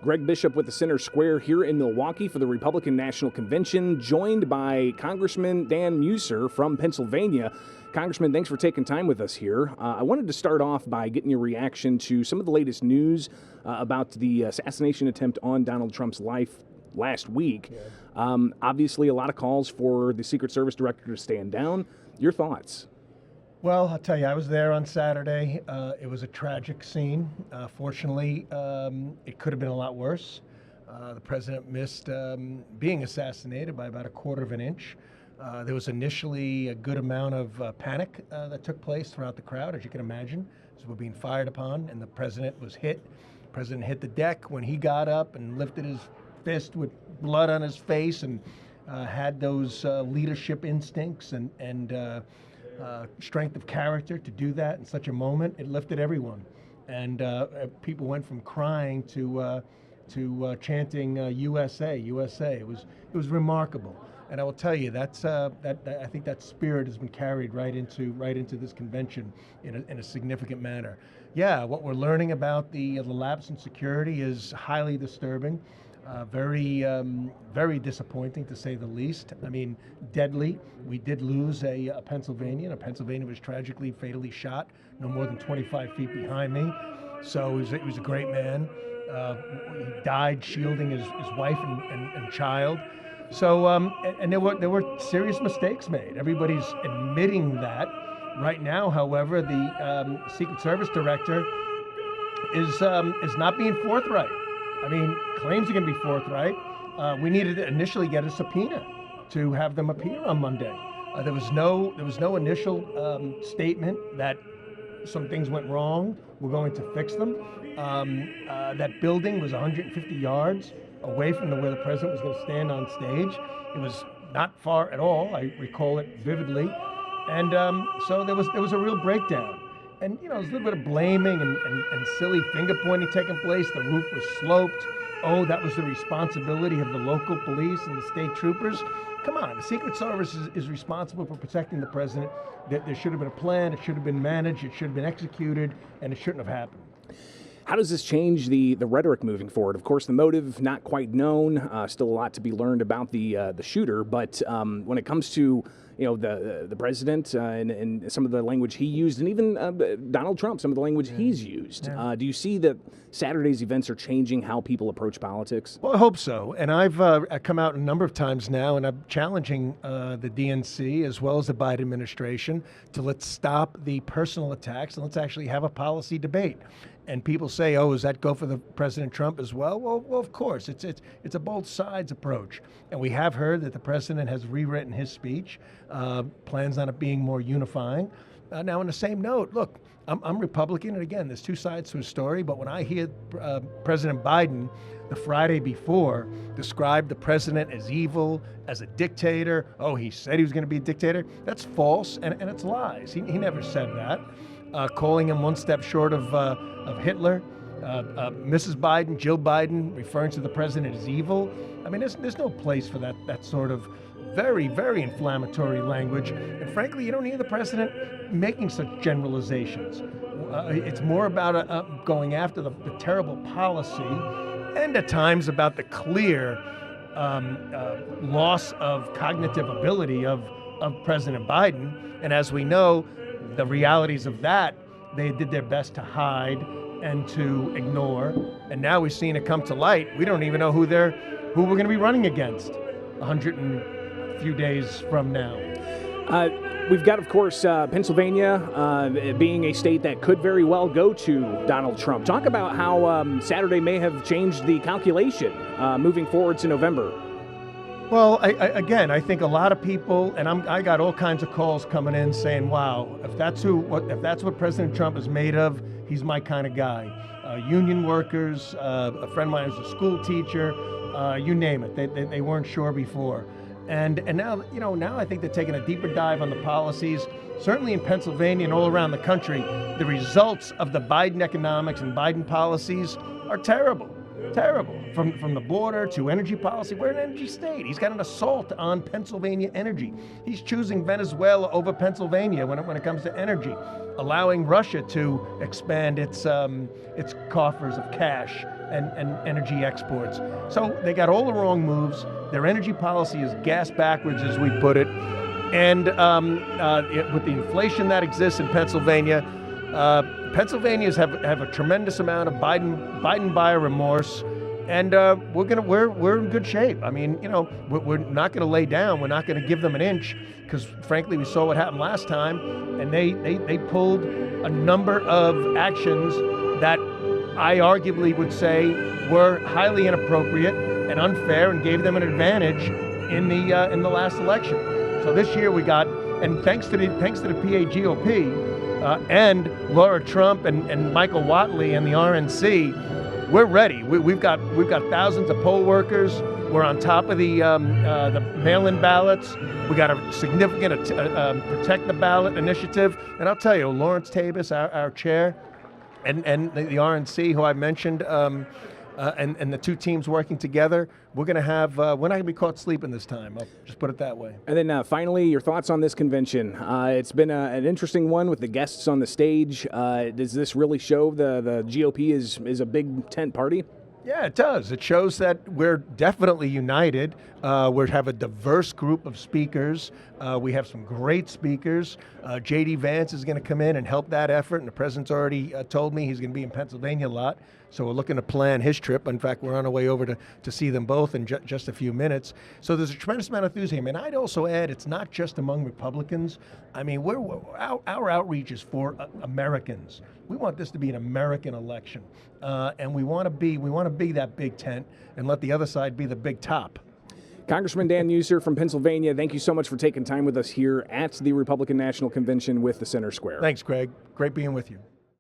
Greg Bishop with the Center Square here in Milwaukee for the Republican National Convention, joined by Congressman Dan Meuser from Pennsylvania. Congressman, thanks for taking time with us here. I wanted to start off by getting your reaction to some of the latest news about the assassination attempt on Donald Trump's life last week. Obviously, a lot of calls for the Secret Service director to stand down. Your thoughts? Well, I'll tell you, I was there on Saturday. It was a tragic scene. Fortunately, it could have been a lot worse. The president missed being assassinated by about a quarter of an inch. There was initially a good amount of panic that took place throughout the crowd, as you can imagine, as we're being fired upon, and the president was hit. The president hit the deck when he got up and lifted his fist with blood on his face and had those leadership instincts and strength of character to do that in such a moment. It lifted everyone, and people went from crying to chanting USA, USA. It was remarkable, and I will tell you I think that spirit has been carried right into this convention in a significant manner. Yeah, what we're learning about the lapse in security is highly disturbing. Very disappointing, to say the least. I mean, deadly. We did lose a Pennsylvanian. A Pennsylvanian was tragically, fatally shot, no more than 25 feet behind me. So he was a great man. He died shielding his wife and child. So, and there were serious mistakes made. Everybody's admitting that. Right now, however, the Secret Service director is not being forthright. I mean, claims are going to be forthright. We needed to initially get a subpoena to have them appear on Monday. There was no initial statement that some things went wrong. We're going to fix them. That building was 150 yards away from where the president was going to stand on stage. It was not far at all. I recall it vividly. And so there was a real breakdown. And, you know, there's a little bit of blaming and silly finger pointing taking place. The roof was sloped. Oh, that was the responsibility of the local police and the state troopers. Come on, the Secret Service is responsible for protecting the president. There should have been a plan. It should have been managed. It should have been executed, and it shouldn't have happened. How does this change the rhetoric moving forward? Of course, the motive not quite known. Still a lot to be learned about the shooter. But when it comes to the president and some of the language he used, and even Donald Trump, some of the language he's used, do you see that Saturday's events are changing how people approach politics? Well, I hope so. And I've come out a number of times now, and I'm challenging the DNC as well as the Biden administration to let's stop the personal attacks and let's actually have a policy debate. And people say, "Oh, does that go for the President Trump as well?" Well, of course, it's a both sides approach, and we have heard that the president has rewritten his speech, plans on it being more unifying. Now, on the same note, look, I'm Republican, and again, there's two sides to a story. But when I hear President Biden the Friday before describe the president as evil, as a dictator, oh, he said he was going to be a dictator. That's false, and it's lies. He never said that. Calling him one step short of Hitler. Mrs. Biden, Jill Biden, referring to the president as evil. I mean, there's no place for that sort of very, very inflammatory language. And frankly, you don't hear the president making such generalizations. It's more about going after the terrible policy, and at times about the clear loss of cognitive ability of President Biden. And as we know, the realities of that, they did their best to hide and to ignore. And now we've seen it come to light. We don't even know who we're going to be running against 100 and few days from now. We've got, of course, Pennsylvania being a state that could very well go to Donald Trump. Talk about how Saturday may have changed the calculation moving forward to November. Well, I think a lot of people, and I got all kinds of calls coming in saying, "Wow, if that's what President Trump is made of, he's my kind of guy." Union workers, a friend of mine who's a school teacher, you name it. They weren't sure before, and now I think they're taking a deeper dive on the policies. Certainly in Pennsylvania and all around the country, the results of the Biden economics and Biden policies are terrible. Terrible. From the border to energy policy. We're an energy state. He's got an assault on Pennsylvania energy. He's choosing Venezuela over Pennsylvania when it comes to energy, allowing Russia to expand its coffers of cash and energy exports. So they got all the wrong moves. Their energy policy is gas backwards, as we put it. And with the inflation that exists in Pennsylvania, Pennsylvanians have a tremendous amount of Biden buyer remorse, and we're in good shape. I mean, we're not going to lay down. We're not going to give them an inch, because frankly, we saw what happened last time, and they pulled a number of actions that I arguably would say were highly inappropriate and unfair, and gave them an advantage in the last election. So this year we got, and thanks to the PAGOP and Laura Trump and Michael Whatley and the RNC, we're ready. We've got thousands of poll workers. We're on top of the mail-in ballots. We got a significant protect the ballot initiative. And I'll tell you, Lawrence Tabus, our chair, and the RNC, who I mentioned, and the two teams working together, we're not going to be caught sleeping this time. I'll just put it that way. And then finally, your thoughts on this convention. It's been an interesting one with the guests on the stage. Does this really show the GOP is a big tent party? Yeah, it does. It shows that we're definitely united. We have a diverse group of speakers. We have some great speakers. J.D. Vance is going to come in and help that effort, and the president's already told me he's going to be in Pennsylvania a lot. So we're looking to plan his trip. In fact, we're on our way over to see them both in just a few minutes. So there's a tremendous amount of enthusiasm. And I'd also add, it's not just among Republicans. I mean, our outreach is for Americans. We want this to be an American election, and we want to be that big tent and let the other side be the big top. Congressman Dan Meuser from Pennsylvania, thank you so much for taking time with us here at the Republican National Convention with the Center Square. Thanks, Greg. Great being with you.